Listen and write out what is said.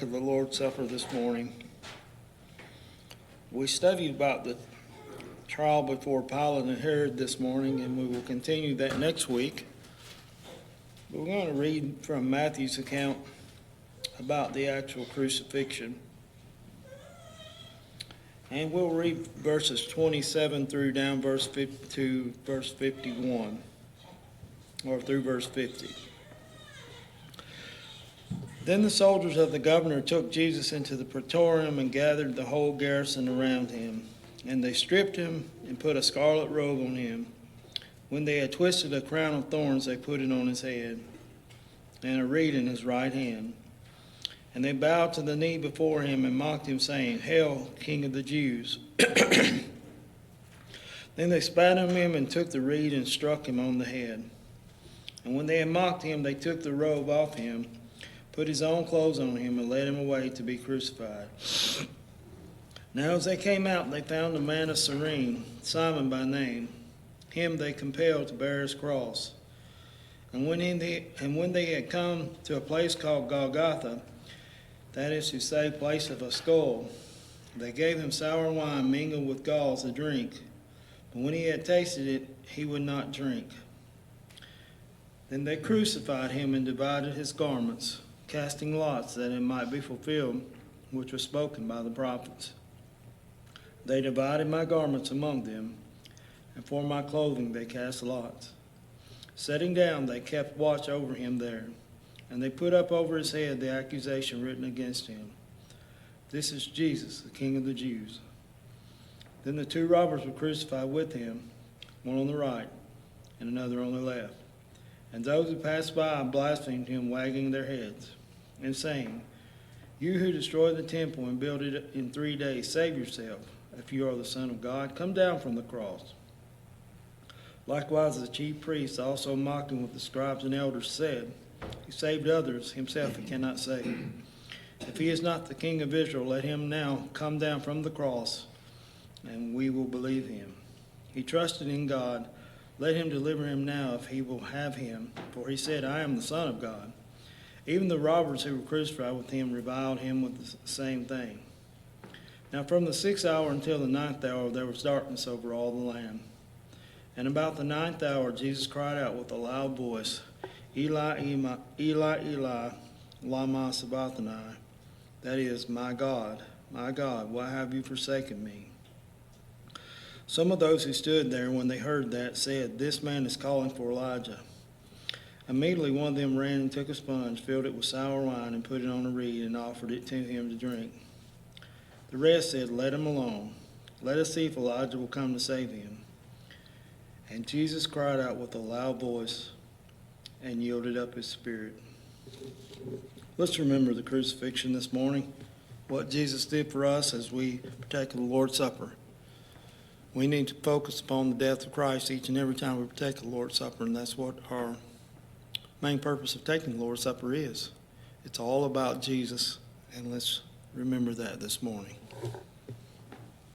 Of the Lord's Supper this morning. We studied about the trial before Pilate and Herod this morning, and we will continue that next week. But we're going to read from Matthew's account about the actual crucifixion. And we'll read verses 27 through down to verse 51, or through verse 50. Then the soldiers of the governor took Jesus into the praetorium and gathered the whole garrison around him. And they stripped him and put a scarlet robe on him. When they had twisted a crown of thorns, they put it on his head, and a reed in his right hand. And they bowed to the knee before him and mocked him, saying, "Hail, King of the Jews!" Then they spat on him and took the reed and struck him on the head. And when they had mocked him, they took the robe off him, put his own clothes on him, and led him away to be crucified. Now as they came out, they found a man of Cyrene, Simon by name. Him they compelled to bear his cross. And when they had come to a place called Golgotha, that is to say, place of a skull, they gave him sour wine mingled with gall to drink. But when he had tasted it, he would not drink. Then they crucified him and divided his garments, casting lots that it might be fulfilled which was spoken by the prophets. They divided my garments among them, and for my clothing they cast lots. Sitting down, they kept watch over him there, and they put up over his head the accusation written against him: "This is Jesus, the King of the Jews." Then the two robbers were crucified with him, one on the right and another on the left. And those who passed by blasphemed him, wagging their heads and saying, "You who destroy the temple and build it in 3 days, save yourself. If you are the Son of God, come down from the cross." Likewise the chief priests, also mocking with the scribes and elders, said, "He saved others, himself he cannot save. If he is not the King of Israel, let him now come down from the cross, and we will believe him. He trusted in God. Let him deliver him now if he will have him, for he said, 'I am the Son of God.'" Even the robbers who were crucified with him reviled him with the same thing. Now from the 6th hour until the 9th hour there was darkness over all the land. And about the 9th hour Jesus cried out with a loud voice, "Eli, Eli, Eli, lama sabachthani?" That is, my God, why have you forsaken me?" Some of those who stood there, when they heard that, said, "This man is calling for Elijah." Immediately one of them ran and took a sponge, filled it with sour wine, and put it on a reed, and offered it to him to drink. The rest said, "Let him alone. Let us see if Elijah will come to save him." And Jesus cried out with a loud voice and yielded up his spirit. Let's remember the crucifixion this morning, what Jesus did for us as we partake of the Lord's Supper. We need to focus upon the death of Christ each and every time we partake of the Lord's Supper, and that's what our main purpose of taking the Lord's Supper is. It's all about Jesus, and let's remember that this morning.